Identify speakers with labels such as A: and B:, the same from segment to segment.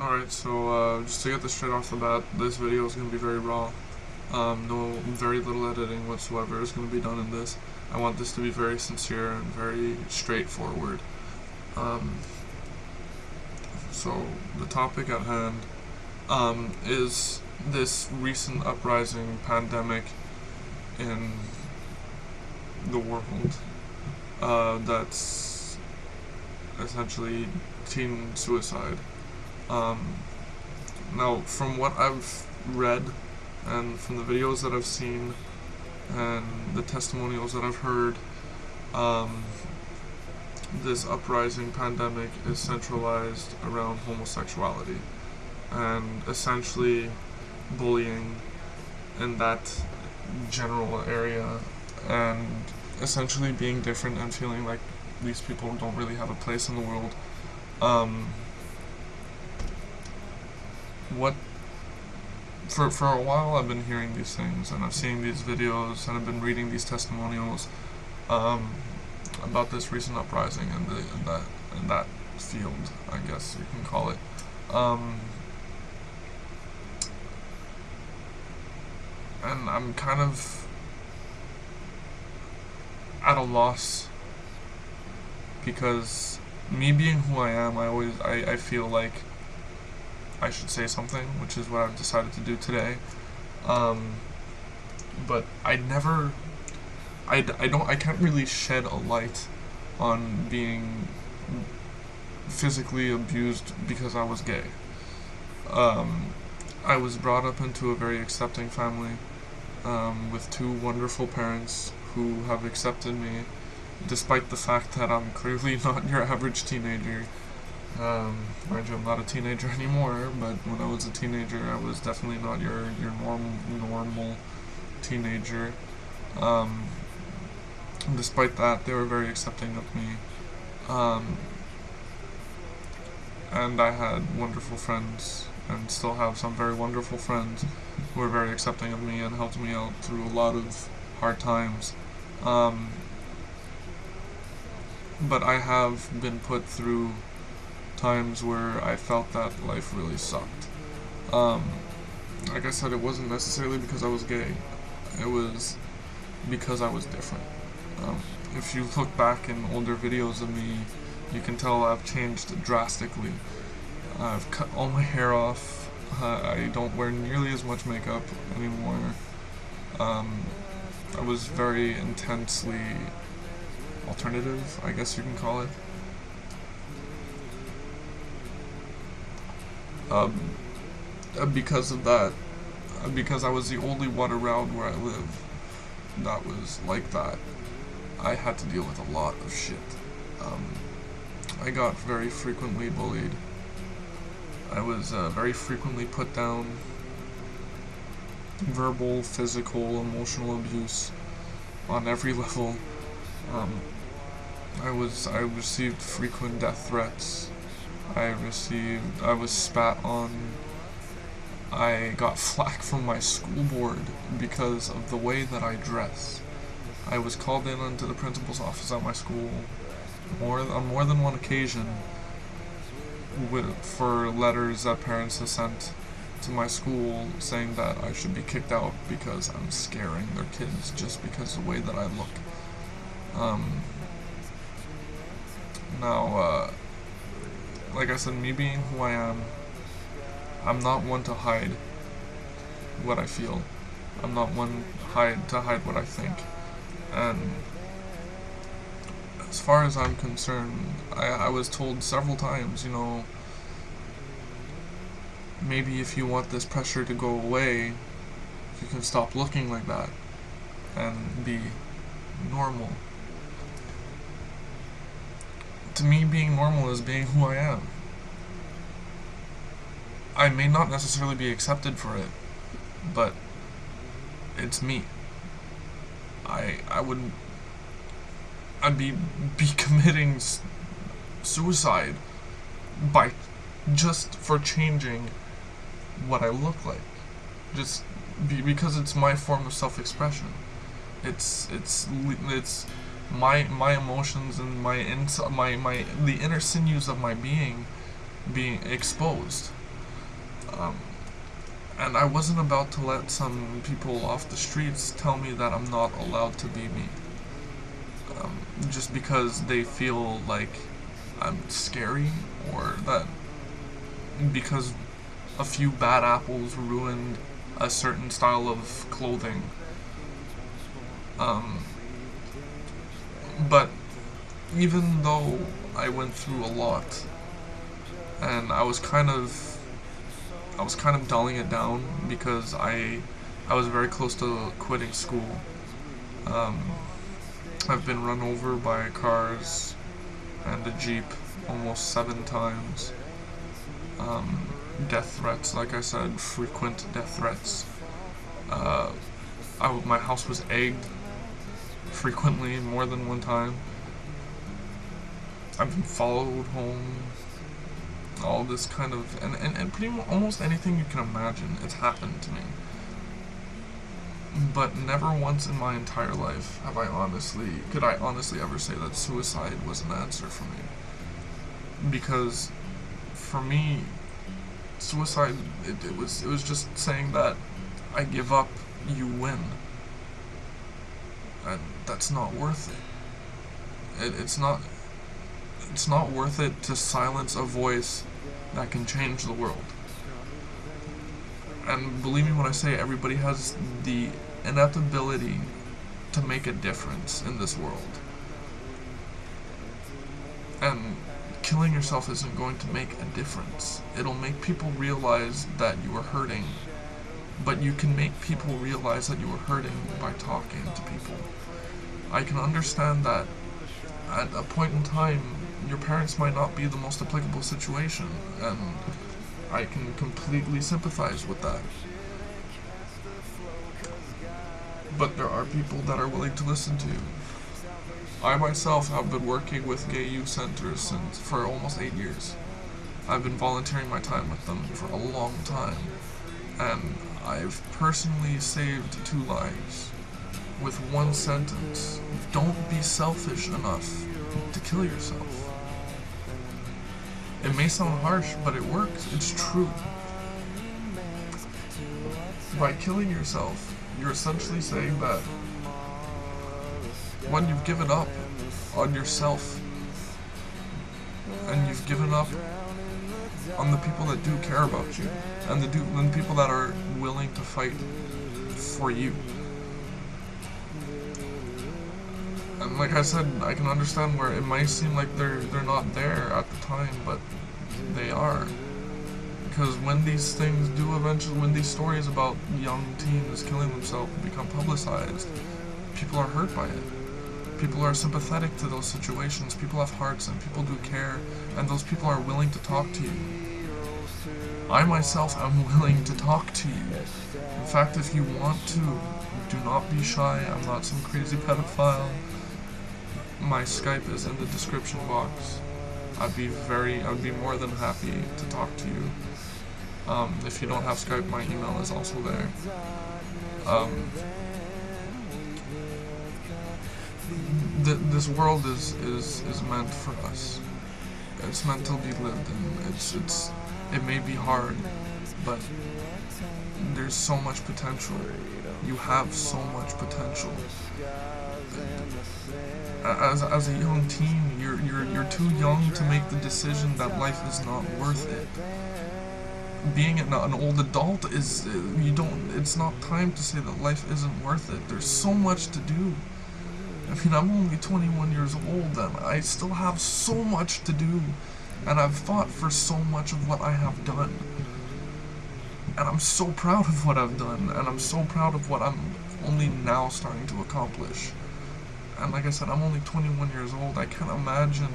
A: Alright, so just to get this straight off the bat, this video is going to be very raw. Very little editing whatsoever is going to be done in this. I want this to be very sincere and very straightforward. Um, so the topic at hand is this recent uprising pandemic in the world that's essentially teen suicide. Now, from what I've read and from the videos that I've seen and the testimonials that I've heard, this uprising pandemic is centralized around homosexuality and essentially bullying in that general area, and essentially being different and feeling like these people don't really have a place in the world. For a while I've been hearing these things, and I've seen these videos, and I've been reading these testimonials about this recent uprising in that field, I guess you can call it. And I'm kind of at a loss, because me being who I am, I feel like I should say something, which is what I've decided to do today. But I can't really shed a light on being physically abused because I was gay. I was brought up into a very accepting family, with two wonderful parents who have accepted me, despite the fact that I'm clearly not your average teenager. Mind you, I'm not a teenager anymore, but when I was a teenager, I was definitely not your normal teenager. Despite that, they were very accepting of me. And I had wonderful friends, and still have some very wonderful friends who were very accepting of me and helped me out through a lot of hard times. But I have been put through times where I felt that life really sucked. Like I said, it wasn't necessarily because I was gay. It was because I was different. If you look back in older videos of me, you can tell I've changed drastically. I've cut all my hair off. I don't wear nearly as much makeup anymore. I was very intensely alternative, I guess you can call it. Because of that, because I was the only one around where I live that was like that, I had to deal with a lot of shit. I got very frequently bullied. I was very frequently put down. Verbal, physical, emotional abuse on every level. I received frequent death threats. I was spat on. I got flack from my school board because of the way that I dress. I was called in onto the principal's office at my school on more than one occasion for letters that parents have sent to my school saying that I should be kicked out because I'm scaring their kids just because of the way that I look. Now, like I said, me being who I am, I'm not one to hide what I feel. I'm not one to hide what I think. And as far as I'm concerned, I was told several times, maybe if you want this pressure to go away, you can stop looking like that and be normal. To me, being normal is being who I am. I may not necessarily be accepted for it, but it's me. I'd be committing suicide just for changing what I look like, because it's my form of self-expression. It's my emotions and the inner sinews of my being exposed. Um, and I wasn't about to let some people off the streets tell me that I'm not allowed to be me. Just because they feel like I'm scary, or that because a few bad apples ruined a certain style of clothing. But even though I went through a lot, and I was kind of dulling it down because I was very close to quitting school. Um, I've been run over by cars and a Jeep almost 7 times. Death threats, like I said, frequent death threats. Uh, my house was egged frequently, more than one time. I've been followed home. All this kind of, and pretty much almost anything you can imagine, it's happened to me. But never once in my entire life could I honestly ever say that suicide was an answer for me. Because for me, suicide, it was just saying that I give up, you win. And that's not worth it. It's not worth it to silence a voice that can change the world. And believe me when I say everybody has the innate ability to make a difference in this world. And killing yourself isn't going to make a difference. It'll make people realize that you are hurting. But you can make people realize that you are hurting by talking to people. I can understand that at a point in time, your parents might not be the most applicable situation, and I can completely sympathize with that. But there are people that are willing to listen to you. I myself have been working with gay youth centers for almost 8 years. I've been volunteering my time with them for a long time, and I've personally saved 2 lives with one sentence: don't be selfish enough to kill yourself. It may sound harsh, but it works. It's true. By killing yourself, you're essentially saying that when you've given up on yourself, and you've given up on the people that do care about you, and the people that are willing to fight for you. And like I said, I can understand where it might seem like they're not there at the time, but they are. Because when these things do eventually, when these stories about young teens killing themselves become publicized, people are hurt by it. People are sympathetic to those situations. People have hearts and people do care, and those people are willing to talk to you. I myself am willing to talk to you. In fact, if you want to, do not be shy. I'm not some crazy pedophile. My Skype is in the description box. I'd be more than happy to talk to you. If you don't have Skype, my email is also there. This world is meant for us. It's meant to be lived in. It may be hard, but there's so much potential. You have so much potential. As a young teen, you're too young to make the decision that life is not worth it. Being an old adult it's not time to say that life isn't worth it. There's so much to do. I mean, I'm only 21 years old and I still have so much to do, and I've fought for so much of what I have done. And I'm so proud of what I've done, and I'm so proud of what I'm only now starting to accomplish. And like I said, I'm only 21 years old. I can't imagine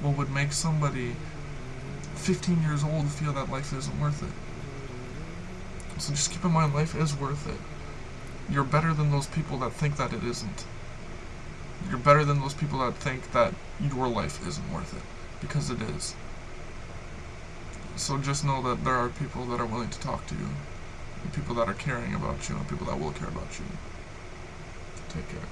A: what would make somebody 15 years old feel that life isn't worth it. So just keep in mind, life is worth it. You're better than those people that think that it isn't. You're better than those people that think that your life isn't worth it, because it is. So just know that there are people that are willing to talk to you, and people that are caring about you, and people that will care about you. Take care.